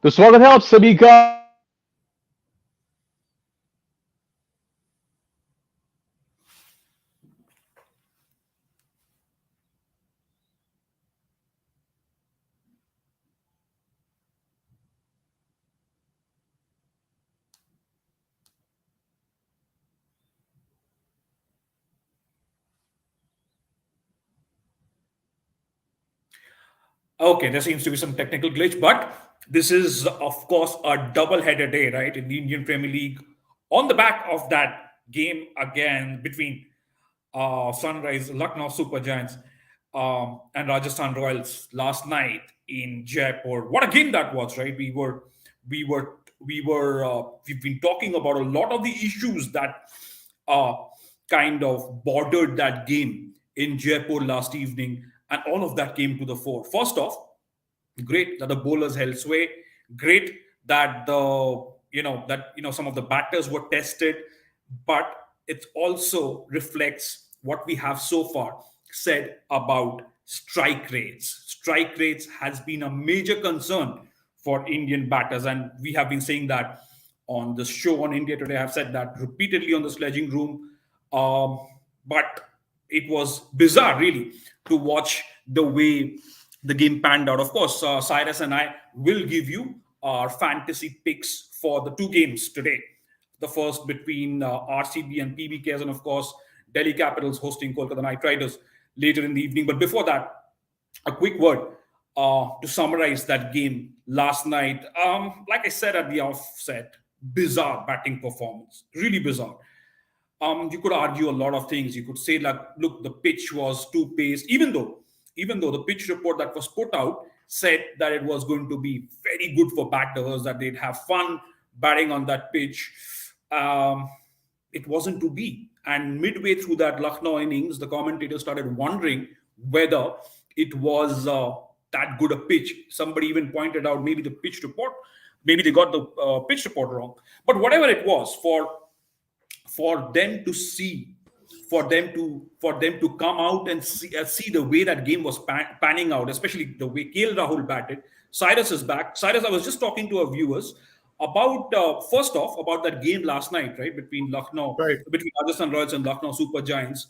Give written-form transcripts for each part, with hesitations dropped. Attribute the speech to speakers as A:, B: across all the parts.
A: तो स्वागत है आप सभी का
B: Okay, there seems to be some technical glitch, but this is, of course, a double-header day, right, in the Indian Premier League, on the back of that game again between Sunrise, Lucknow Super Giants, and Rajasthan Royals last night in Jaipur. What a game that was, right? We've been talking about a lot of the issues that uh, kind of bordered that game in Jaipur last evening, and all of that came to the fore. First off, great that the bowlers held sway. Great that some of the batters were tested, but it also reflects what we have so far said about strike rates. Strike rates has been a major concern for Indian batters, and we have been saying that on the show on India Today. I have said that repeatedly on the sledging room. But it was bizarre, really, to watch the way the game panned out. Of course, Cyrus and I will give you our fantasy picks for the two games today. The first between RCB and PBKS, and of course, Delhi Capitals hosting Kolkata Knight Riders later in the evening. But before that, a quick word to summarize that game last night. Like I said at the offset, bizarre batting performance, really bizarre. You could argue a lot of things. You could say, like, look, the pitch was too paced, even though the pitch report that was put out said that it was going to be very good for batters, that they'd have fun batting on that pitch. It wasn't to be. And midway through that Lucknow innings, the commentators started wondering whether it was that good a pitch. Somebody even pointed out maybe the pitch report, maybe they got the pitch report wrong. But whatever it was, for them to see, for them to come out and see the way that game was panning out, especially the way KL Rahul batted. Cyrus is back. Cyrus, I was just talking to our viewers about first off about that game last night, right, between
C: Right.
B: Rajasthan Royals and Lucknow Super Giants.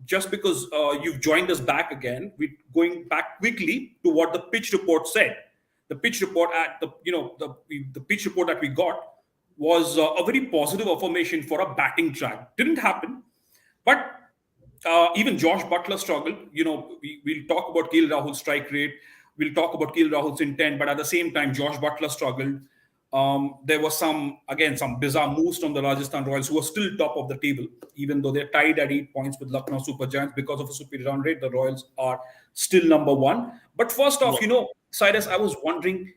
B: Just because you've joined us back again, we're going back quickly to what the pitch report said. The pitch report the pitch report that we got was a very positive affirmation for a batting track. Didn't happen, but even Josh Butler struggled. We'll talk about KL Rahul's strike rate. We'll talk about KL Rahul's intent, but at the same time, Josh Butler struggled. There was some bizarre moves from the Rajasthan Royals, who are still top of the table, even though they're tied at 8 points with Lucknow Super Giants because of a superior run rate. The Royals are still number one. But first off, Cyrus, I was wondering,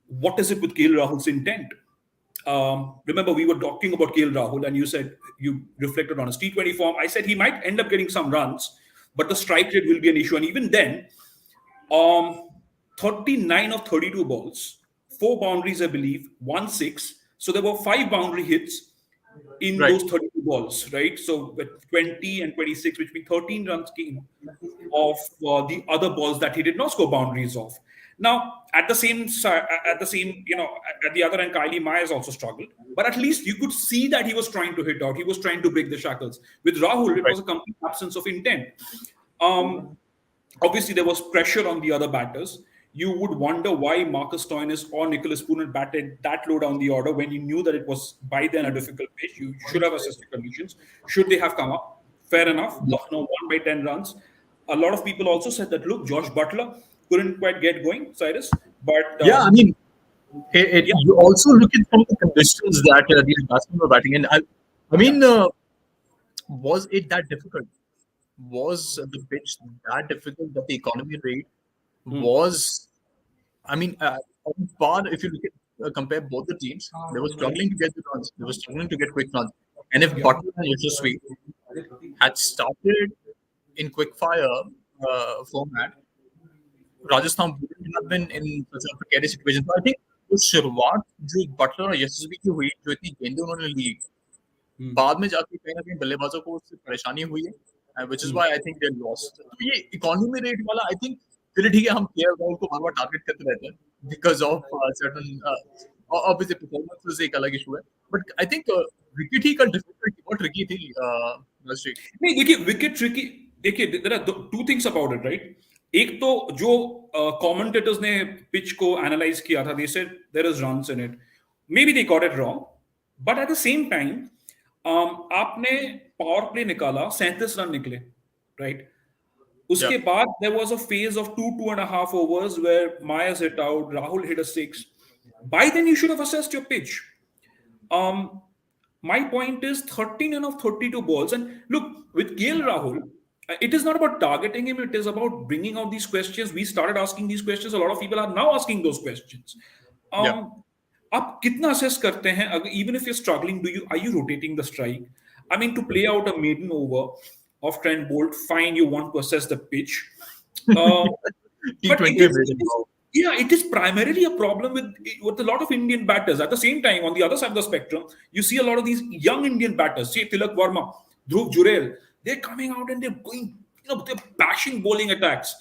B: what is it with KL Rahul's intent? Remember, we were talking about KL Rahul, and you said you reflected on his T20 form. I said he might end up getting some runs, but the strike rate will be an issue. And even then, 39 of 32 balls, 4 boundaries, I believe, 1-6. So there were 5 boundary hits in those 32 balls, right? So with 20 and 26, which means 13 runs came of the other balls that he did not score boundaries of. Now, at the other end, Kylie Myers also struggled, but at least you could see that he was trying to hit out. He was trying to break the shackles. With Rahul, it was a complete absence of intent. Obviously, there was pressure on the other batters. You would wonder why Marcus Stoinis or Nicholas Poonen batted that low down the order when you knew that it was by then a difficult pitch. You should have assessed the conditions. Should they have come up? Fair enough. Lucknow won by 10 runs. A lot of people also said that, look, Josh Butler couldn't quite get going, Cyrus. But
C: you also look at some of the conditions that these batsmen were batting in. Was it that difficult? Was the pitch that difficult that the economy rate was? On par, if you look at compare both the teams, they were struggling to get the runs. They were struggling to get quick runs. And if Butler and Yashasvi had started in quick fire format, Rajasthan wouldn't have been in such a precarious situation. So I think वो शुरुआत जो Buttler और यशस्वी की हुई, जो इतनी गेंदें उन्होंने ली, बाद में जाके कहीं ना कहीं बल्लेबाजों को उससे परेशानी हुई है, which is why I think they lost. तो ये इकोनॉमी रेट वाला, I think चलिए ठीक है, हम केएल राहुल को बार बार टारगेट करते रहते हैं, because of certain obviously performances एक अलग issue है, but I think wicket ही का difficulty बहुत tricky थी Rashid.
B: नहीं देखिए विकेट ट्रिकी देखिए there are two things about it right एक तो जो कमेंटेटर्स ने पिच को एनालाइज किया था they said there is runs in it may be they got it wrong but at the same time आपने पावर प्ले निकाला 37 रन निकले राइट उसके बाद there was a phase of 2.5 overs where Myers hit out, Rahul hit a 6. By then you should have assessed your pitch. My point is 13 of 32 balls. And look, with KL Rahul, it is not about targeting him, it is about bringing out these questions. We started asking these questions. A lot of people are now asking those questions. आप कितना assess करते हैं even if you're struggling, are you rotating the strike? I mean, to play out a maiden over of Trent Bolt, fine, you want to assess the pitch. But it is primarily a problem with a lot of Indian batters. At the same time, on the other side of the spectrum, you see a lot of these young Indian batters, say Tilak Verma, Dhruv Jurel, they're coming out and they're going, they're bashing bowling attacks.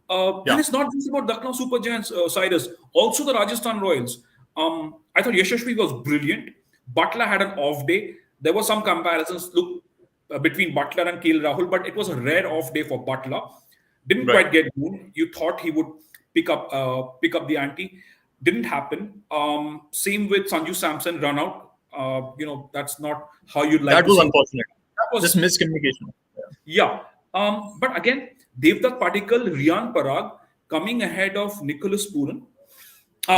B: And it's not just about Lucknow Super Giants, Cyrus, also the Rajasthan Royals. I thought Yashashvi was brilliant. Butler had an off day. There were some comparisons, look, between Butler and KL Rahul, but it was a rare off day for Butler. Didn't quite get good. You thought he would pick up the ante. Didn't happen. Same with Sanju Samson run out. That's not how you'd like.
C: That was unfortunate. That was just miscommunication.
B: Yeah. But again, Devdutt Padikkal, Riyan Parag coming ahead of Nicholas Pooran.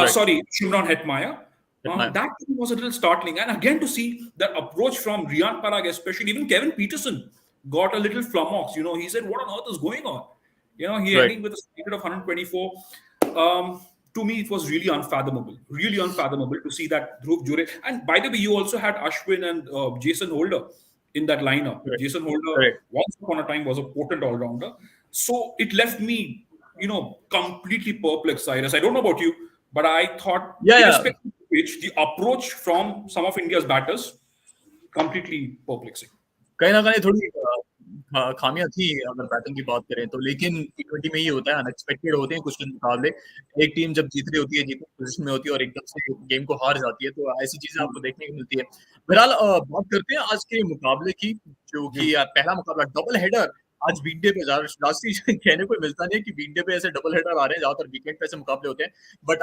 B: Sorry, Shimron Hetmyer. That was a little startling. And again, to see the approach from Riyan Parag, especially, even Kevin Peterson got a little flummox. He said, what on earth is going on? He ending with a standard of 124. To me, it was really unfathomable to see that Dhruv Jurel. And by the way, you also had Ashwin and Jason Holder in that lineup. Jason Holder, once upon a time, was a potent all-rounder. So it left me, completely perplexed, Cyrus. I don't know about you, but I thought, irrespective of which, the approach from some of India's batters, completely perplexing.
C: कहीं ना कहीं थोड़ी खामियां थी अगर batting की बात करें तो, लेकिन T20 में ही होता है, अनएक्सपेक्टेड होते हैं कुछ मुकाबले. एक टीम जब जीत रही होती है, जीतने की पोजीशन में होती है और एकदम से गेम को हार जाती है, तो ऐसी चीजें आपको देखने को मिलती है. बहरहाल बात करते हैं आज के मुकाबले की, जो कि पहला मुकाबला डबल हेडर आज वीकडे पे राष्ट्रीय कहने को मिलता नहीं है कि वीकडे पे ऐसे डबल हेडर आ रहे हैं, ज्यादातर वीकेंड पे ऐसे मुकाबले होते हैं. बट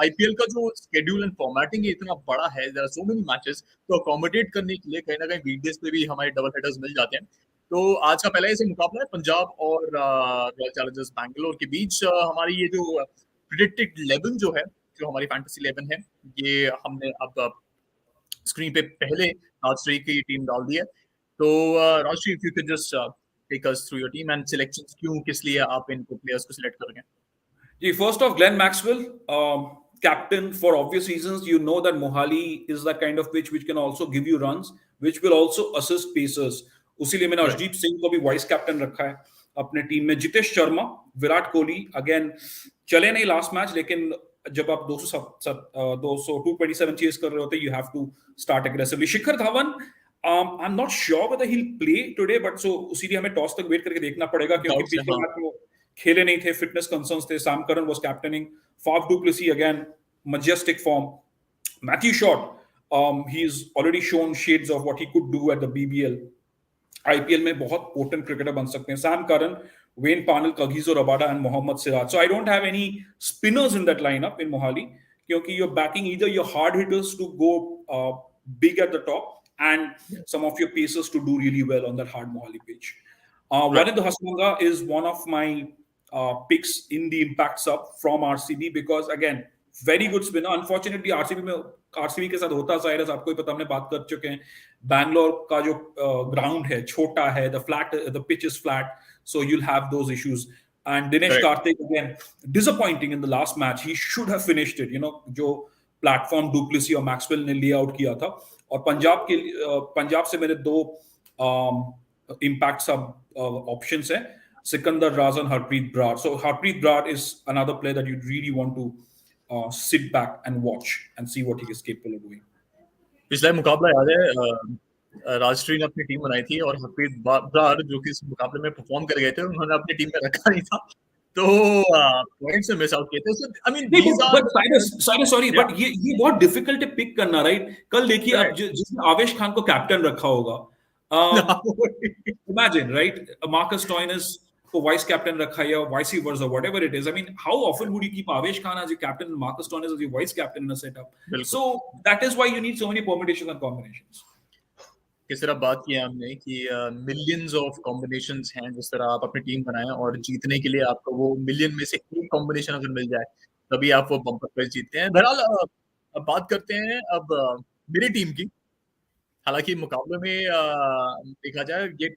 C: आईपीएल का जो शेड्यूल एंड फॉर्मेटिंग है इतना बड़ा है, there are so many matches, तो अकोमोडेट करने के लिए कहीं ना कहीं वीकडेज पे भी हमारे डबल हेडर्स मिल जाते हैं. तो आज का पहला ऐसे मुकाबला है पंजाब और रॉयल चैलेंजर्स बैंगलोर के बीच. हमारी ये जो प्रेडिक्टेड 11 जो है, जो हमारी फैंटेसी 11 है, ये हमने अब स्क्रीन पे पहले राजश्री की टीम डाल दी है. तो Rajshree, if you can just take us through your team and selections, क्यों किस लिए आप इनको प्लेयर्स को सिलेक्ट करेंगे?
B: जी, first off, Glenn Maxwell, captain for obvious reasons. You know that Mohali is that kind of pitch which can also give you runs, which will also assist pacers. उसीलिए मैंने अर्शदीप सिंह को भी वाइस कैप्टन रखा है अपने team में. Jitesh Sharma, Virat Kohli, again चले नहीं last match, लेकिन जब आप 227 चेस कर रहे होते, you have to start aggressively. Shikhar Dhawan, I'm not sure whether he'll play today, but so उसीलिए हमें टॉस तक वेट करके देखना पड़ेगा, क्योंकि पिछले मैच में खेले नहीं थे, फिटनेस कंसर्न्स थे. Sam Curran was captaining. Faf du Plessis, again, majestic form. Matthew Short, he's already shown shades of what he could do at the BBL. IPL में बहुत potent cricketer बन सकते हैं. Sam Curran, Wayne Parnell, Kagiso Rabada and Mohammad Siraj. So I don't have any spinners in that lineup in Mohali, क्योंकि you're backing either your hard hitters to go big at the top and some of your pacers to do really well on that hard Mohali pitch. Warid Hasmanga is one of my picks in the impact sub from RCB because, again, very good spinner. Unfortunately, RCB के साथ होता Cyrus, आपको ही पता, हमने बात कर चुके हैं. बैंगलोर का जो ग्राउंड है छोटा है, the pitch is flat, so you'll have those issues. And Dinesh Karthik, again, disappointing in the last match. He should have finished it. जो प्लेटफॉर्म du Plessis और मैक्सवेल ने ले आउट किया था. और पंजाब से मेरे 2 इम्पैक्ट सब ऑप्शंस हैं, सिकंदर राजा and Harpreet Brar. So Harpreet Brar is another player that you really want to sit back and watch and see what he is capable of doing.
C: पिछला मुकाबला याद है, राजश्री ने अपनी टीम बनाई थी और हरप्रीत ब्रार जो कि इस मुकाबले में परफॉर्म कर गए थे, उन्होंने अपनी टीम में रखा नहीं था. तो पॉइंट से मिस आउट किए थे। So, I mean,
B: नहीं,
C: these are
B: but Cyrus, sorry,
C: yeah.
B: but ये बहुत डिफिकल्ट है पिक करना, राइट? कल देखिए अब
C: Correct.
B: जिसने आवेश खान को कैप्टन रखा होगा, इमेजिन, राइट? मार्कस टॉइनस को वाइस कैप्टन रखा या vice versa, whatever it is. I mean, how often would you keep Avesh Khan as your captain and Marcus Stoinis as your vice captain in a setup?
C: बिल्कुल।
B: So that is why you need so many permutations and combinations.
C: किस तरह बात की है हमने कि millions of combinations हैं, जिस तरह आप अपनी टीम बनाएं और जीतने के लिए आपको वो मिलियन में से एक कॉम्बिनेशन अगर मिल जाए तभी आप वो बम्पर प्राइज जीतते हैं। बहरहाल अब बात करते हैं अब मेरी टीम की। हालांकि मुकाबले में देखा जाए ये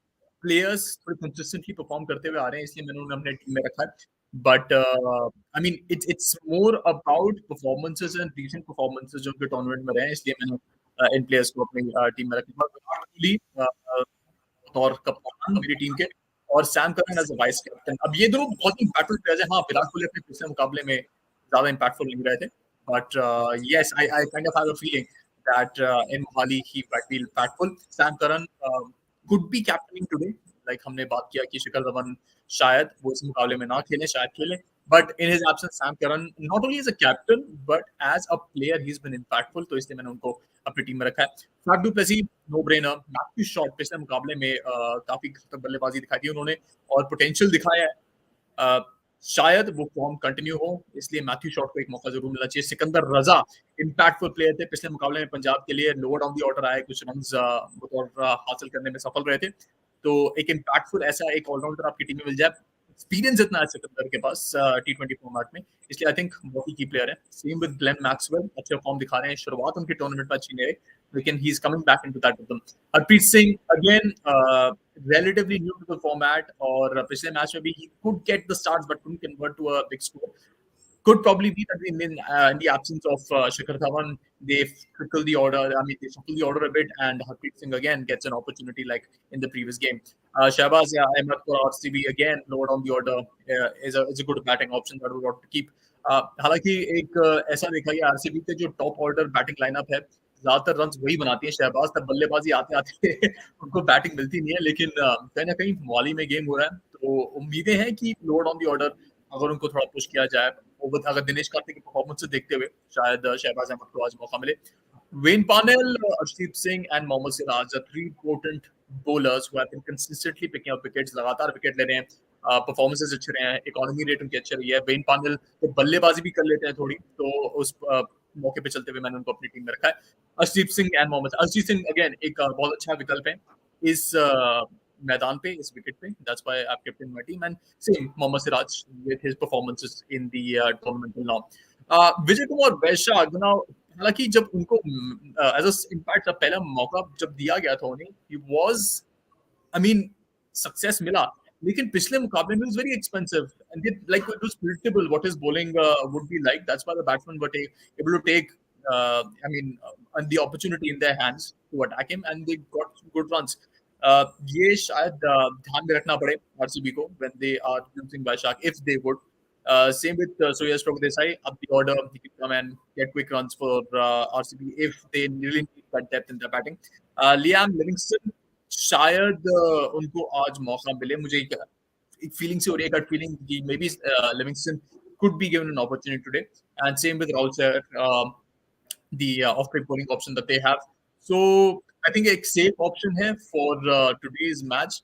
C: प्लेयर्स थोड़ी कंसिस्टेंटली परफॉर्म करते हुए आ रहे हैं, इसलिए मैंने उन्हें अपने टीम में रखा है। But I mean it's more about performances and recent performances जो उनके टूर्नामेंट में रहे हैं, इसलिए मैंने इन प्लेयर्स को अपनी टीम में रखा। विराट कोहली और कप्तान मेरी टीम के, और Sam Curran as a vice captain. अब ये दोनों बहुत इंपैक्टफुल प्लेयर्स हैं। हाँ, विराट कोहली अपने पिछले मुकाबले में ज्यादा इंपैक्टफुल नहीं रहे थे, but yes I kind of have a feeling that in Mohali he might be impactful. Sam Curran could be captaining today. Like हमने बात किया कि शिखर धवन शायद वो इस मुकाबले में ना खेले, शायद खेले, but in his absence Sam Curran not only as a captain but as a player he's been impactful, तो इसलिए मैंने उनको अपनी टीम में रखा है। Faf du Plessis no brainer. Matthew Short पिछले मुकाबले में काफी खतरनाक बल्लेबाजी दिखाई थी उन्होंने और पोटेंशियल दिखाया है। शायद वो फॉर्म कंटिन्यू हो, इसलिए मैथ्यू शॉट को एक मौका जरूर मिलना चाहिए। सिकंदर रजा इंपैक्टफुल प्लेयर थे पिछले मुकाबले में, पंजाब के लिए लोअर डाउन दी ऑर्डर आए, कुछ रन्स हासिल करने में सफल रहे थे। तो एक इंपैक्टफुल ऐसा एक ऑलराउंडर आपकी टीम में मिल जाए, एक्सपीरियंस इतना है सिकंदर के पास T20 फॉर्मेट में, इसलिए आई थिंक बहुत ही की प्लेयर है। सेम विद ग्लेन मैक्सवेल, अच्छे फॉर्म दिखा रहे हैं, शुरुआत उनके टूर्नामेंट में अच्छी नहीं रही, लेकिन he is coming back into that rhythm. Harpreet Singh again relatively new to the format, और पिछले मैच में भी he could get the starts but couldn't convert to a big score. Could probably be that in the absence of Shikhar Dhawan, they trickle the order. I mean, they shuffle the order a bit, and Harpreet Singh again gets an opportunity like in the previous game. Shahbaz Ahmed for RCB again lower on the order is a good batting option that we want to keep. हालांकि एक ऐसा देखा गया RCB के जो top order batting lineup है, ज्यादातर run वही बनाती है शहबाज, तब बल्लेबाजी आते आते उनको बैटिंग मिलती नहीं है, लेकिन कहीं ना कहीं मोहाली में गेम हो रहा है, तो उम्मीदें हैं कि लोअर ऑन दी ऑर्डर अगर उनको थोड़ा पुश किया जाए, अगर दिनेश कार्तिक की परफॉर्मेंस से देखते हुए शायद शहबाज अहमद को आज मौका मिले। Wayne Parnell, Arshdeep Singh and Mohammed Siraj are three potent bowlers who have been consistently picking up wickets, लगातार विकेट ले रहे हैं, परफॉर्मेंसेस अच्छे रहे हैं, इकोनॉमी रेट उनकी अच्छी रही है। वेन पानेल तो बल्लेबाजी भी कर लेते हैं थोड़ी, तो उस मौके पे चलते हुए मैंने उनको अपनी टीम में रखा है। अर्शदीप सिंह एंड मोहम्मद, अर्शदीप सिंह अगेन एक बहुत अच्छा विकल्प है इस मैदान पे, इस विकेट पे, that's why I kept in my team, and same Mohammed Siraj with his performances in the tournament till now. Vijay Kumar Vyshak, हालांकि जब उनको एज अ इम्पैक्ट पहला मौका जब दिया गया था उन्हें, he was I mean success मिला, लेकिन पिछले मुकाबले में very expensive and like it was predictable what his bowling would be like, that's why the batsman were able to take I mean the opportunity in their hands to attack him and they got some good runs. ये शायद ध्यान में रखना पड़े RCB को when they are using Vaishak, if they would. Same with Surya Desai up the order, he can come and get quick runs for RCB if they really need that depth in their batting. Liam Livingston, शायद उनको आज मौका मिले, मुझे एक feeling से हो रही है, गट फीलिंग कि may be Livingstone could be given an opportunity today, and same with Rahul sir, the off-break bowling option that they have. So I think एक safe option है for today's match.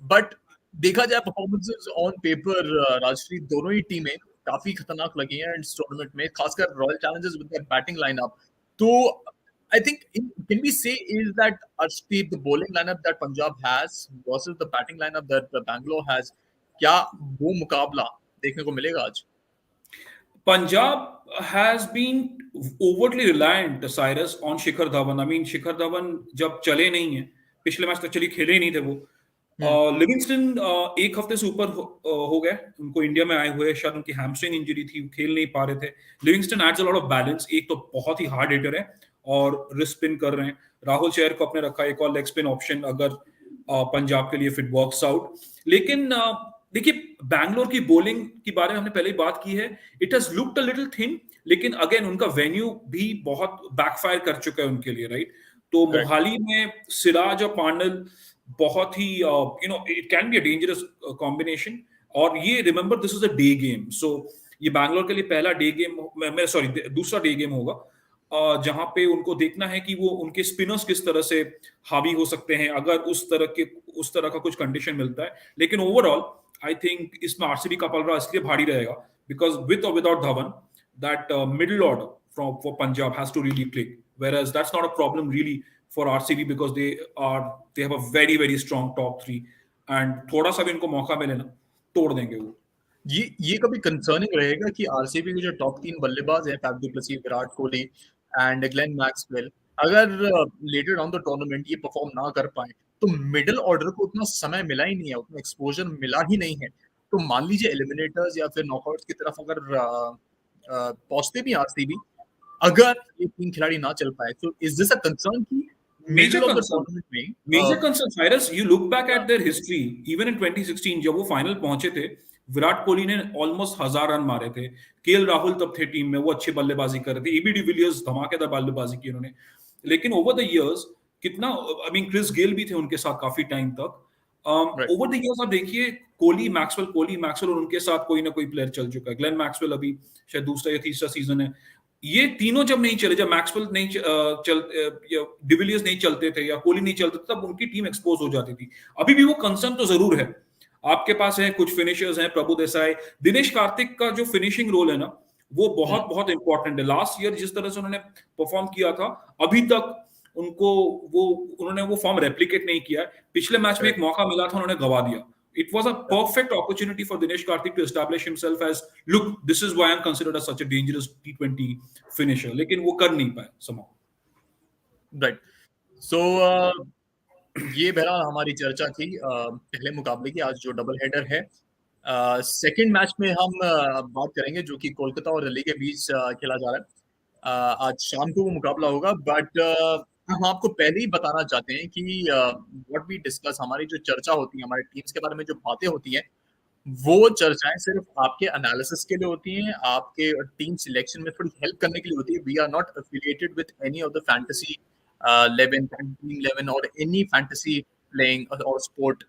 C: But देखा जाए performances on paper, Rajshree दोनों ही टीमें काफी खतरनाक लगी हैं इस टूर्नामेंट में, खासकर royal Challengers with their batting lineup. तो I think can we say is that Arshdeep, the bowling lineup that Punjab has versus the batting lineup that Bangalore has, क्या वो मुकाबला देखने को मिलेगा आज?
B: Punjab has been overtly reliant, Cyrus, on Shikhar Dhawan. I mean, Shikhar Dhawan जब चले नहीं है, पिछले मैच तक चली खेले ही नहीं थे वो। लिविंगस्टन एक हफ्ते से ऊपर हो गए उनको इंडिया में आए हुए, शायद उनकी हैमस्ट्रिंग इंजरी थी, खेल नहीं पा रहे थे। Livingstone adds a lot of balance, एक तो बहुत ही हार्ड हिटर है और रिस्ट स्पिन कर रहे हैं। राहुल चेहर को अपने रखा एक और लेग स्पिन ऑप्शन अगर पंजाब के लिए फिट वर्क्स आउट। लेकिन देखिए बैंगलोर की बॉलिंग के बारे में हमने पहले ही बात की है, it has looked a little thin, लेकिन अगेन उनका वेन्यू भी बहुत बैकफायर कर चुका है उनके लिए, राइट? तो मोहाली में सिराज और पांडल बहुत ही it can be a dangerous combination. और ये remember this is a day game, so ये बैंगलोर के लिए पहला डे गेम, मैं सॉरी दूसरा डे गेम होगा, जहां पे उनको देखना है कि वो उनके स्पिनर्स किस तरह से हावी हो सकते हैं अगर उस तरह का कुछ कंडीशन मिलता है। लेकिन ओवरऑल आई थिंक इसमें आरसीबी का पलड़ा इसलिए भारी रहेगा बिकॉज विद और without Dhawan that middle order for Punjab has to really click. Whereas that's not a problem really for RCB because they have a very very strong top three, and थोड़ा सा भी इनको मौका मिले ना तोड़ देंगे वो।
C: ये कभी कंसर्निंग रहेगा कि आरसीबी के जो टॉप 3 बल्लेबाज हैं, Faf du Plessis, Virat Kohli and Glenn Maxwell, अगर लेटर ऑन द टूर्नामेंट ये परफॉर्म ना कर पाए तो मिडिल ऑर्डर को उतना समय मिला ही नहीं है, उतना एक्सपोजर मिला ही नहीं है। तो मान लीजिए एलिमिनेटर्स या फिर नॉकआउट्स की तरफ अगर पहुंचते भी आरसीबी, अगर ये 3 खिलाड़ी ना चल पाए तो इज दिस अ कंसर्न कि
B: Major
C: middle of the
B: concern.
C: Tournament में
B: Major concern, Cyrus, you look back at their history, even in 2016 जब वो फाइनल पहुंचे थे, विराट कोहली ने ऑलमोस्ट 1000 रन मारे थे, केएल राहुल तब थे टीम में, वो अच्छी बल्लेबाजी कर रहे थे, एबी डिविलियर्स धमाकेदार बल्लेबाजी की उन्होंने। लेकिन ओवर द इयर्स कितना, आई मीन क्रिस गेल भी थे उनके साथ काफी टाइम तक।
C: राइट
B: ओवर द इयर्स आप देखिए कोहली मैक्सवेल और उनके साथ कोई ना कोई प्लेयर चल चुका है। ग्लेन मैक्सवेल अभी शायद दूसरा या तीसरा सीजन है। ये तीनों जब नहीं चले, जब मैक्सवेल नहीं या डिविलियर्स नहीं चलते थे या कोहली नहीं चलते थे, तब उनकी टीम एक्सपोज हो जाती थी। अभी भी वो कंसर्न तो जरूर है। आपके पास है कुछ फिनिशर्स हैं, प्रभु देसाई, दिनेश कार्तिक का जो फिनिशिंग रोल है ना, वो बहुत बहुत इंपॉर्टेंट है। लास्ट ईयर जिस तरह से उन्होंने परफॉर्म किया था, अभी तक उन्होंने वो फॉर्म रेप्लिकेट नहीं किया है। पिछले मैच में एक मौका मिला था, उन्होंने गवा दिया। It was a perfect opportunity for Dinesh Karthik to establish himself as, look, this is why I'm considered as such a dangerous T20 finisher. लेकिन वो कर नहीं पाए somehow.
C: राइट। सो ये बहरहाल हमारी चर्चा थी पहले मुकाबले की। आज जो डबल हेडर है, सेकंड मैच में हम बात करेंगे जो कि कोलकाता और दिल्ली के बीच खेला जा रहा है। आज शाम को वो मुकाबला होगा, बट हम आपको पहले ही बताना चाहते हैं कि व्हाट वी डिस्कस, हमारी जो चर्चा होती है, हमारे टीम्स के बारे में जो बातें होती हैं, वो चर्चाएं सिर्फ आपके एनालिसिस के लिए होती हैं, आपके टीम सिलेक्शन में थोड़ी हेल्प करने के लिए होती है। We are not affiliated with any of the fantasy 11 और एनी फैंटेसी प्लेइंग और स्पोर्ट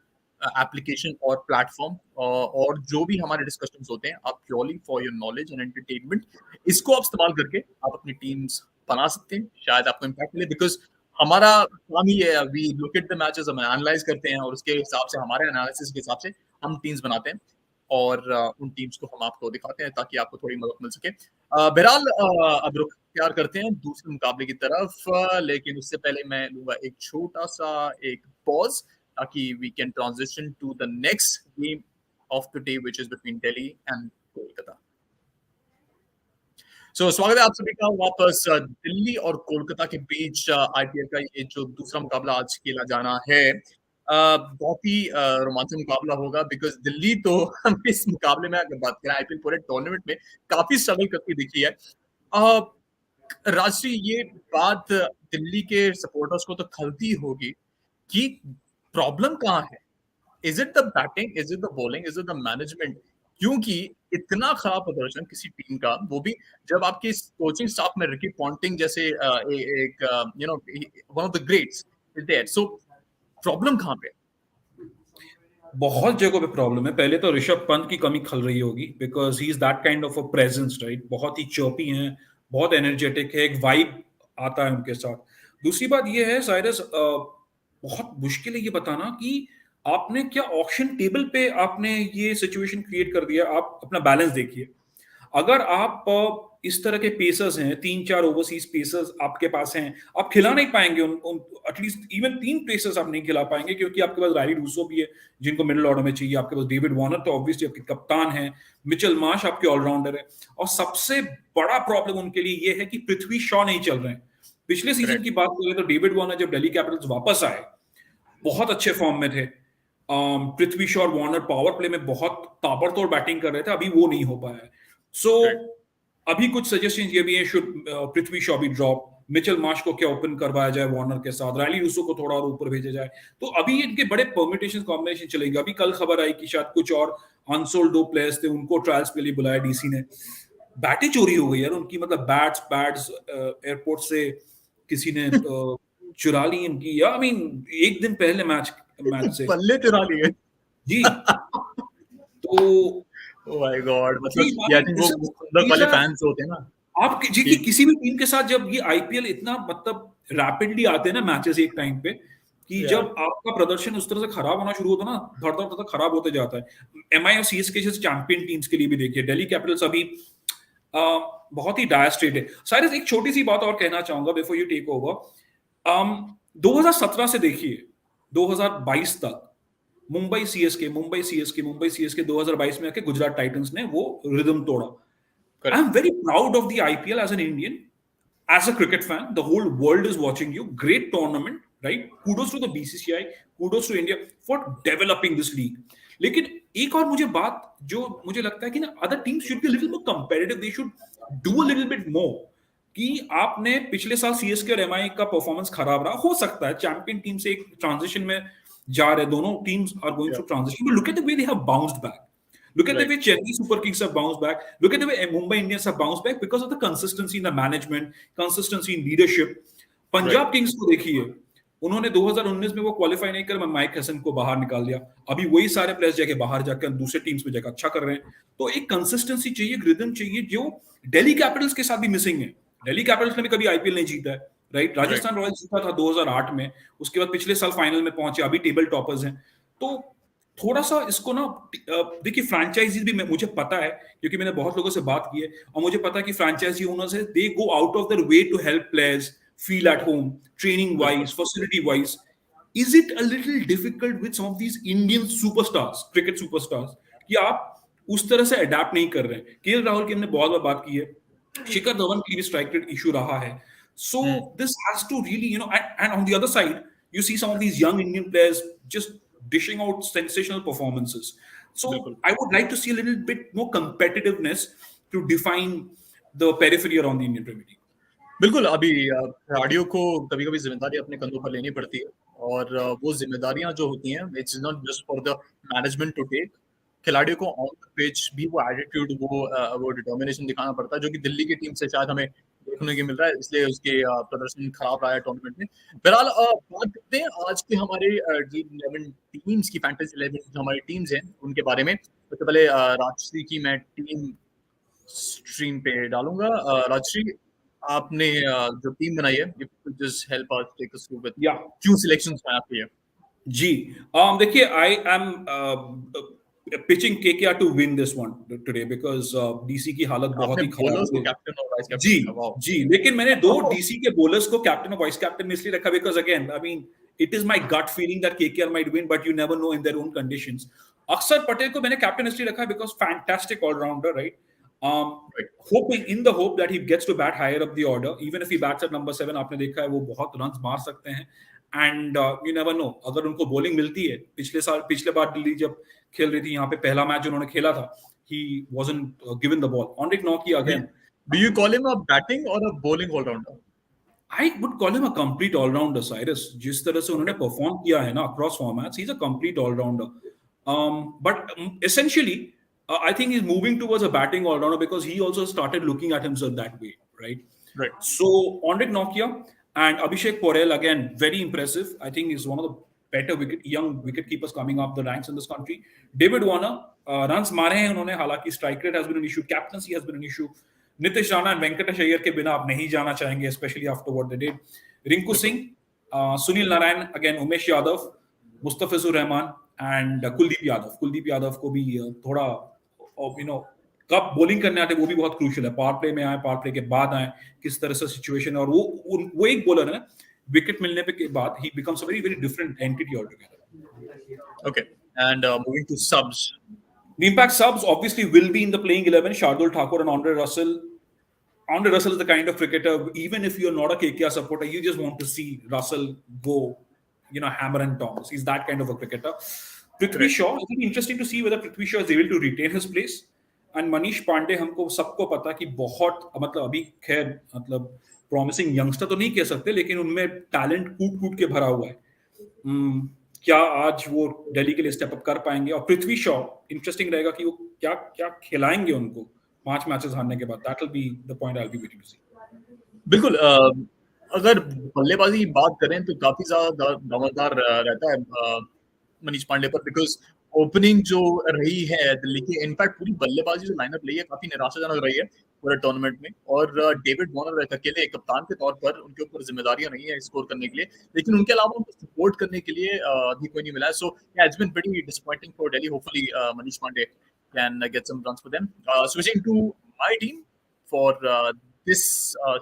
C: एप्लीकेशन और प्लेटफॉर्म, और जो भी हमारे डिस्कशंस होते हैं, आप purely for your knowledge and entertainment इसको आप इस्तेमाल करके आप अपनी टीम्स बना सकते हैं। शायद आपको इम्पैक्ट मिले, बिकॉज हमारा काम ही है, we look at the matches, हम एनालाइज करते हैं और उसके हिसाब से, हमारे एनालिसिस के हिसाब से हम टीम्स बनाते हैं और उन टीम्स को हम आपको दिखाते हैं ताकि आपको थोड़ी मदद मिल सके। बहरहाल अब रुख इख्तियार करते हैं दूसरे मुकाबले की तरफ, लेकिन उससे पहले मैं लूंगा एक छोटा सा एक पॉज ताकि we can transition to the next game of the day which is between Delhi and Kolkata. स्वागत है आप सभी का वापस। दिल्ली और कोलकाता के बीच आईपीएल का ये जो दूसरा मुकाबला आज खेला जाना है, बहुत ही रोमांचक मुकाबला होगा, बिकॉज दिल्ली तो हम इस मुकाबले में अगर बात करें आईपीएल पूरे टूर्नामेंट में काफी स्ट्रगल करती दिखी है। राजश्री, ये बात दिल्ली के सपोर्टर्स को तो खलती होगी कि प्रॉब्लम कहाँ है। Is it the batting, is it the bowling, is it the management? क्योंकि इतना खराब प्रदर्शन किसी टीम का, वो भी जब आपके कोचिंग स्टाफ में रिकी पॉन्टिंग जैसे एक you know one of the greats is there. So problem कहाँ पे?
B: बहुत जगहों पे प्रॉब्लम है। पहले तो ऋषभ पंत की कमी खल रही होगी because he is that kind of a presence, right? बहुत ही चर्पी हैं, बहुत एनर्जेटिक है, एक वाइब आता है उनके साथ। दूसरी बात ये है साइरस, बहुत मुश्किल है ये बताना कि आपने क्या ऑक्शन टेबल पे आपने ये सिचुएशन क्रिएट कर दिया। आप अपना बैलेंस देखिए। अगर आप इस तरह के पेसर्स हैं, 3-4 ओवरसीज पेसर्स आपके पास हैं, आप खिला नहीं पाएंगे उन एटलीस्ट इवन 3 पेसर्स आप नहीं खिला पाएंगे, क्योंकि आपके पास राइली रूसो भी है जिनको मिडिल ऑर्डर में चाहिए, आपके पास डेविड वार्नर तो ऑब्वियसली आपके कप्तान है, मिचेल मार्श आपके ऑलराउंडर है, और सबसे बड़ा प्रॉब्लम उनके लिए ये है कि पृथ्वी शॉ नहीं चल रहे हैं। पिछले सीजन की बात करें तो डेविड वार्नर जब दिल्ली कैपिटल्स वापस आए बहुत अच्छे फॉर्म में थे। पृथ्वी शॉ और वार्नर पावर प्ले में बहुत ताबड़तोड़ बैटिंग कर रहे थे, अभी वो नहीं हो पाया है। सो अभी कुछ सजेशन ये भी है, should Prithvi Shaw be drop, Mitchell Marsh को क्या ओपन करवाया जाए वार्नर के साथ, राइली रूसो को थोड़ा और ऊपर भेजा जाए। तो अभी इनके बड़े परम्यूटेशन कॉम्बिनेशन चलेंगे। अभी कल खबर आई कि शायद कुछ और अनसोल्ड 2 प्लेयर्स थे, उनको ट्रायल्स के लिए बुलाया डीसी ने। बैटें चोरी हो गई यार उनकी, मतलब बैट्स एयरपोर्ट से किसी ने चुरा ली इनकी। या आई मीन एक दिन पहले मैच से
C: बल्ले चुरा लिए
B: जी। तो तो
C: ओह माय गॉड, मतलब
B: जी,
C: ये आई थिंक वो मतलब वाले फैंस होते हैं ना
B: आप देखिए किसी भी टीम के साथ जब ये आईपीएल इतना मतलब रैपिडली आते हैं ना मैचेस एक टाइम पे कि
C: या
B: जब आपका प्रदर्शन उस तरह से खराब होना शुरू होता है ना धड़ धड़ धड़ खराब होते जाता है। एमआई और सीएसके जैसे चैंपियन टीम्स के लिए भी देखिए दिल्ली कैपिटल्स अभी अ, बहुत ही डायर स्टेट है। साइरस एक छोटी सी बात और कहना चाहूंगा बिफोर यू टेक ओवर। 2017 से देखिए 2022 तक मुंबई सीएसके 2022 में आके गुजरात टाइटंस ने वो रिदम तोड़ा। I
C: correct
B: am very proud of the IPL as an Indian, as a cricket fan, the whole world is watching you. Great tournament, right? Kudos to the BCCI, kudos to India for developing this league. लेकिन एक और मुझे बात जो मुझे लगता है कि ना other teams should be little more competitive, they should do a little bit more. कि आपने पिछले साल सीएसके और एमआई का परफॉर्मेंस खराब रहा, हो सकता है चैंपियन टीम से एक ट्रांजिशन में जा रहे, दोनों टीम्स आर गोइंग
C: या
B: through transition, but look at the way they have bounced back. Look at the
C: right
B: way Chennai Super Kings have bounced back. Look at the way Mumbai Indians have bounced back because of the consistency in the management, consistency in leadership.
C: Right
B: Punjab Kings को देखिए, उन्होंने 2019 में वो qualify नहीं कर mic Hasan को बाहर निकाल दिया। अभी वही सारे प्लेयर्स जाके बाहर जाकर दूसरे टीम्स में जाकर अच्छा कर रहे हैं। तो एक कंसिस्टेंसी चाहिए, रिदम चाहिए, जो दिल्ली कैपिटल्स के साथ भी मिसिंग है। दिल्ली कैपिटल्स ने भी कभी आईपीएल नहीं जीता है, राइट?
C: राइट
B: राजस्थान रॉयल्स जीता था 2008 में, उसके बाद पिछले साल फाइनल में पहुंचे, अभी टेबल टॉपर्स हैं। तो थोड़ा सा इसको ना देखिए फ्रेंचाइजीज भी मुझे पता है क्योंकि मैंने बहुत लोगों से बात की है और मुझे पता है कि फ्रेंचाइजी ओनर्स है, they go out of their way to help players feel at home, training
C: बिल्कुल
B: wise, facility wise. Is it a little difficult with some of these Indian superstars, cricket superstars, कि आप उस तरह से adapt नहीं कर रहे हैं? केएल राहुल की हमने बहुत बार बात की है, शिखर धवन की भी स्ट्राइक रेट इशू रहा है. So this has to really, and on the other side, you see some of these young Indian players just dishing out sensational performances. So
C: बिल्कुल
B: I would like to see a little bit more competitiveness to define the periphery around the Indian Premier League.
C: बिल्कुल अभी खिलाड़ियों को कभी कभी जिम्मेदारी अपने कंधों पर लेनी पड़ती है और वो जिम्मेदारियां जो होती हैं it's not just for the management to take खिलाड़ियों को ऑन द पिच भी वो एटीट्यूड वो डिटर्मिनेशन दिखाना पड़ता है जो कि दिल्ली की टीम से शायद हमें देखने को मिल रहा है इसलिए उसके प्रदर्शन खराब रहा है टूर्नामेंट में बहरहाल बात करते हैं आज के हमारे ड्रीम 11 टीम्स की फैंटेसी 11 जो हमारी टीम्स हैं उनके बारे में सबसे पहले राजश्री की मैं टीम स्ट्रीम पे डालूंगा राजश्री आपने जो टीम बनाई है if you could just help us take us through with
B: Yeah.
C: few selections मैं आपके लिए
B: जी, देखिए I am pitching KKR to win this one today because DC की हालत बहुत
C: आपने
B: ही खराब
C: बॉलर्स को
B: है.
C: कैप्टन और वाइस
B: जी,
C: कैप्टन रखा वाओ
B: जी, लेकिन मैंने दो डीसी के बॉलर्स को कैप्टन और वाइस कैप्टन में इसलिए रखा because again I mean it is my gut feeling that KKR might win but you never know in their own conditions. Akshar Patel को मैंने कैप्टन इसलिए रखा because fantastic allrounder, right?
C: Right
B: Hoping in the hope that he gets to bat higher up the order, even if he bats at number 7, आपने देखा है वो बहुत runs मार सकते हैं. एंड यू नेवर नो, अगर उनको बॉलिंग मिलती है, पिछले बार दिल्ली जब खेल रही थी यहाँ पे पहला मैच उन्होंने खेला था, he wasn't given the ball. Enric Nokia again,
C: do you call him a batting or a bowling all rounder
B: I would call him a complete all-rounder, Cyrus. जिस तरह से उन्होंने परफॉर्म किया है ना across formats, he's a complete all-rounder. But essentially, I think he's moving towards a batting all-rounder because he also started looking at himself that way, right?
C: right
B: So Enric Nokia and Abhishek Porel again, very impressive. I think he's one of the better young wicket keepers coming up the ranks in this country. David Warner, runs मारे हैं उन्होंने, हालांकि strike rate has been an issue, captaincy has been an issue. Nitish Rana and Venkatesh Iyer के बिना आप नहीं जाना चाहेंगे, especially after what they did. Rinku Singh, Sunil Narayan, again Umesh Yadav, Mustafizur Rahman and Kuldeep Yadav. Kuldeep Yadav को भी थोड़ा कब बॉलिंग करने आते वो भी बहुत क्रूशियल है. पावर प्ले में आए, पावर प्ले के बाद आए, किस तरह से सिचुएशन, और वो एक बॉलर है ना, विकेट मिलने के बाद he becomes a very very different entity altogether.
C: okay and moving to subs
B: The impact subs obviously will be in the playing 11. Shardul Thakur and Andre Russell. Andre Russell is the kind of cricketer, even if you're not a KKR supporter, you just want to see Russell go, hammer and tongs. He's that kind of a cricketer. Prithvi Shaw, it will be interesting to see whether Prithvi Shaw is able to retain his place. And Manish Pandey, हमको सबको पता कि बहुत मतलब अभी खैर मतलब promising youngster तो नहीं कह सकते, लेकिन उनमें टैलेंट कूट के भरा हुआ है. क्या आज वो दिल्ली के लिए स्टेप अप कर पाएंगे? और पृथ्वी शॉ, इंटरेस्टिंग रहेगा कि वो क्या क्या खिलाएंगे उनको 5 मैचेस हारने के बाद. That will be the point I will be waiting to see.
C: बिल्कुल अगर बल्लेबाजी की बात करें तो काफी ज्यादा दावेदार रहता है मनीष पांडे पर बिकॉज ओपनिंग जो रही है दिल्ली की, इनफैक्ट पूरी बल्लेबाजी जो लाइनअप रही है काफी निराशाजनक रही है पूरे टूर्नामेंट में। और डेविड वार्नर अकेले कप्तान के तौर पर उनके ऊपर जिम्मेदारियां नहीं है स्कोर करने के लिए, लेकिन उनके अलावा उनको सपोर्ट करने के लिए भी कोई नहीं मिला है। So it's been pretty disappointing for Delhi. Hopefully Manish Pandey can get some runs for them. Switching to my team for this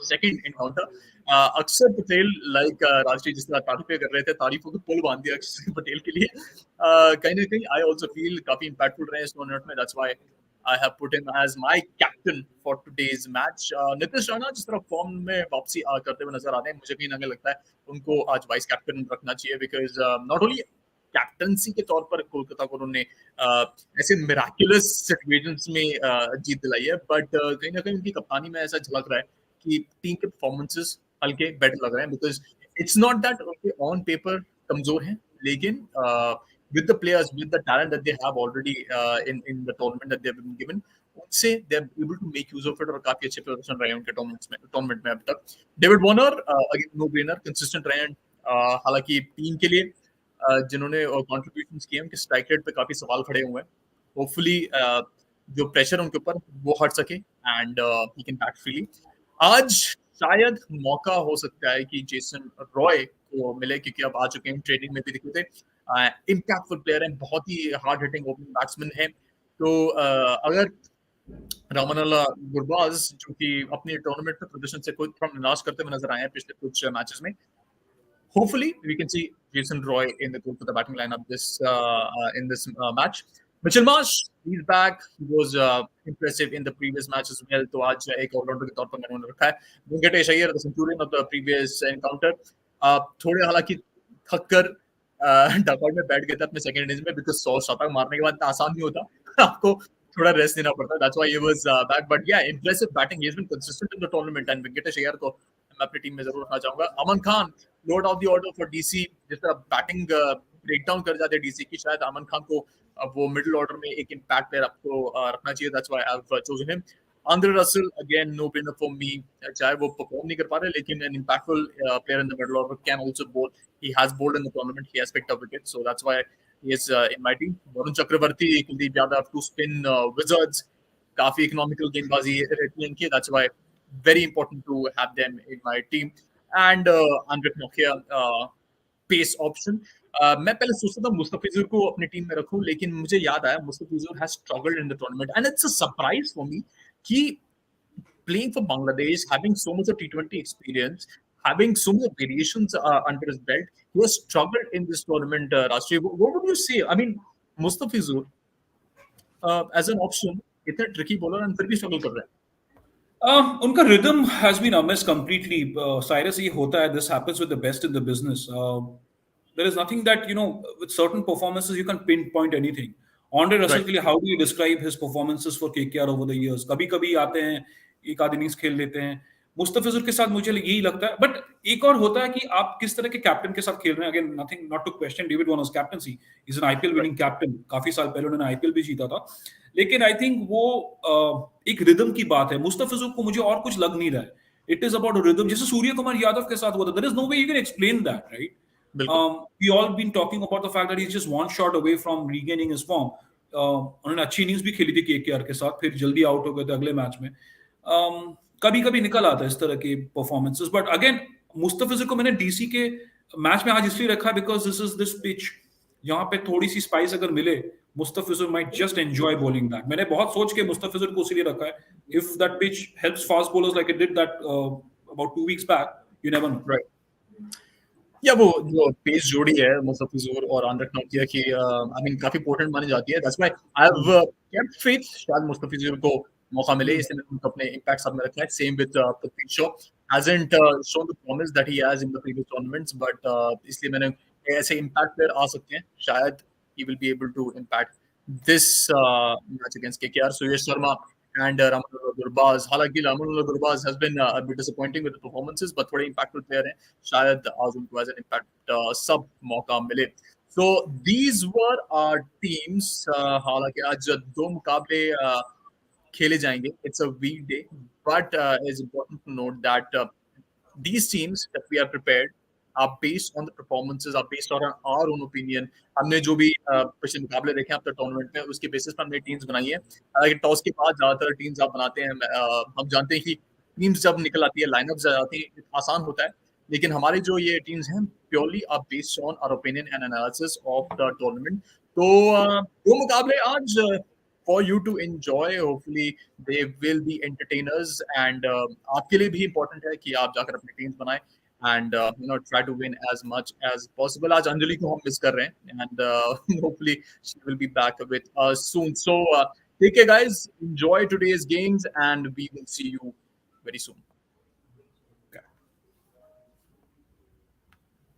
C: second encounter, अक्षर पटेल, लाइक राष्ट्रीय जिस तरह तारीफें कर रहे थे, तारीफों को पुल बांध दिया अक्षर पटेल के लिए। कहीं ना कहीं आई ऑल्सो फील काफी इम्पैक्टफुल रहे इस टूर्नामेंट में, that's why I have put him as my captain for today's match. Nitish Rana जिस तरह फॉर्म में वापसी करते हुए नजर आ रहे हैं, मुझे कहीं ना कहीं लगता है उनको आज वाइस कैप्टन रखना चाहिए, बिकॉज नॉट ओनली कैप्टनसी के तौर पर कोलकाता को उन्होंने ऐसे मिराक्युलस सिचुएशंस में जीत दिलाई है, बट कहीं ना कहीं उनकी कप्तानी में ऐसा झलक रहा है कि टीम के परफॉर्मेंसेस हल्के बेटर लग रहे हैं, बिकॉज इट्स नॉट दैट उनके ऑन पेपर कमजोर हैं, लेकिन with the players, with the talent that they have already in the tournament that they've been given, उनसे they're able to make use of it, और काफी अच्छे प्रदर्शन रहे हैं उनके टूर्नामेंट में अब तक। David Warner again no brainer, consistent रहे हैं, हालांकि टीम के लिए जिन्होंने कॉन्ट्रीब्यूशंस किए हैं उनके स्ट्राइक रेट पे काफी सवाल खड़े हुए हैं। होपफुली जो प्रेशर उनके ऊपर वो हट सके and he can bat freely. आज शायद मौका हो सकता है कि जेसन रॉय को मिले, क्योंकि अब आ चुके हैं, ट्रेनिंग में भी दिखे थे, इम्पैक्टफुल प्लेयर है, बहुत ही हार्ड हिटिंग ओपनिंग बैट्समैन है। तो अगर रामनल्ला गुरबाज जो कि अपने टूर्नामेंट में प्रदर्शन से कोई थोड़ा निराश करते हुए नजर आए हैं पिछले कुछ मैचेस में, hopefully we can see Jason Roy in the Kolkata batting lineup this in this match. Mitchell Marsh, he's back. He was impressive in the previous match as well. तो आज एक ऑलराउंडर के तौर पर मैंने उन्हें रखा है। Venkatesh Iyer, the centurion of the previous encounter, थोड़े हालांकि थक कर डकआउट में बैठ गए थे अपने सेकंड इनिंग्स में, बिकॉज 100 शतक मारने के बाद इतना आसान नहीं होता, आपको थोड़ा रेस्ट देना पड़ता है, that's why he was back. But yeah, impressive batting, he has been consistent in the tournament, and Venkatesh Iyer को मैं अपनी टीम में जरूर रखना चाहूंगा। Aman Khan, load of the order for DC, जिस तरह बैटिंग ब्रेक डाउन कर जाते हैं डीसी की, शायद अमन खान को वो मिडिल ऑर्डर में एक इम्पैक्ट प्लेयर आपको रखना चाहिए, that's why I have chosen him. Andre Russell, again no brainer for me, चाहे वो परफॉर्म नहीं कर पा रहे, लेकिन an impactful player in the middle order, can also bowl, he has bowled in the tournament, he has picked up wicket, so that's why he is in my team. Varun Chakravarthy, Kuldeep Yadav, two spin wizards, काफी economical गेंदबाजी रहती है इनकी, that's why very important to have them in my team. And Andre Nokia, pace option, मैं पहले सोचता था मुस्तफिजुर को अपनी टीम में रखूं, लेकिन मुझे याद आया Mustafizur has struggled in the tournament, and it's a surprise for me कि playing for Bangladesh, having so much of T20 experience, having so many variations under his belt, he has struggled in this tournament. Rashtriya, what would you say? I mean, Mustafizur as an option, इतने tricky bowler and फिर भी struggle कर रहे हैं.
B: उनका rhythm has been amiss completely. Cyrus, ये होता है. This happens with the best in the business. There is nothing that, with certain performances you can pinpoint anything. Andre Russell
C: Right.
B: के लिए, how do you describe his performances for KKR over the years? कभी कभी आते हैं, एक आध innings खेल लेते हैं. मुस्तफिजुर के साथ मुझे यही लगता है. बट एक और होता है कि आप किस तरह के कैप्टन के साथ खेल रहे हैं. Again, nothing, not to question David Warner's captaincy, is an IPL winning captain. काफी साल पहले उन्होंने आईपीएल भी जीता था. लेकिन आई थिंक वो एक रिदम की बात है. मुस्तफिजुर को मुझे और कुछ लग नहीं रहा है. इट इज अबाउट रिदम, जैसे सूर्य कुमार यादव के साथ हुआ था. There is no way you can explain that, right? We all been talking about the fact that he's just one shot away from regaining his form. उन्होंने अच्छी इनिंग्स भी खेली थी केकेआर के साथ, फिर जल्दी आउट हो गए थे अगले मैच में. कभी कभी निकल आता है इस तरह के परफॉर्मेंसेस. बट अगेन, मुस्तफिजुर को मैंने डीसी के मैच में आज इसलिए रखा है बिकॉज दिस पिच, यहाँ पे थोड़ी सी स्पाइस अगर मिले, Mustafizur might just enjoy bowling that. मैंने बहुत सोच के मुस्तफिजुर को इसीलिए रखा है. If that pitch helps fast bowlers like it did that about 2 weeks back, you never know.
C: Right. या वो जो पेस जोड़ी है मुस्तफिजुर और आंद्रे नोकिया की, आई मीन काफी इंपॉर्टेंट मानी जाती है. That's why I have kept faith, शायद मुस्तफिजुर को मौका मिले, इसलिए मैंने उनको अपने इंपैक्ट साथ में रखा है. Same with Prithvi Shaw, hasn't shown the promise that he has in the previous tournaments, but इसलिए मैंने ऐसे इंपैक्ट प्लेयर आ सकते हैं, शायद he will be able to impact this match against KKR. Suyash Sharma and Rahul Gurbaz. हालांकि Rahul Gurbaz has been a bit disappointing with the performances, but थोड़े impactful player हैं, शायद आज उनको as an impact सब मौका मिले. So these were our teams. हालांकि आज 2 मुकाबले खेले जाएंगे. It's a weekday, but it's important to note that these teams that we are prepared are based on the performances, are based on our own opinion. हमने जो भी पिछले मुकाबले देखे अब तक टूर्नामेंट में, उसके बेसिस पर हमने टीम्स बनाई है. हालांकि टॉस के बाद ज्यादातर टीम्स आप बनाते हैं, हम जानते हैं कि टीम्स जब निकल आती है, लाइनअप आती है, आसान होता है. लेकिन हमारे जो ये टीम्स हैं purely are based on our opinion and analysis of the tournament. तो दो मुकाबले आज for you to enjoy. Hopefully they will be entertainers, and आपके लिए भी important है कि आप जाकर अपनी teams बनाएं and try to win as much as possible. आज अंजलि को हम मिस कर रहे हैं, and hopefully she will be back with us soon. So take care guys, enjoy today's games, and we will see you very soon.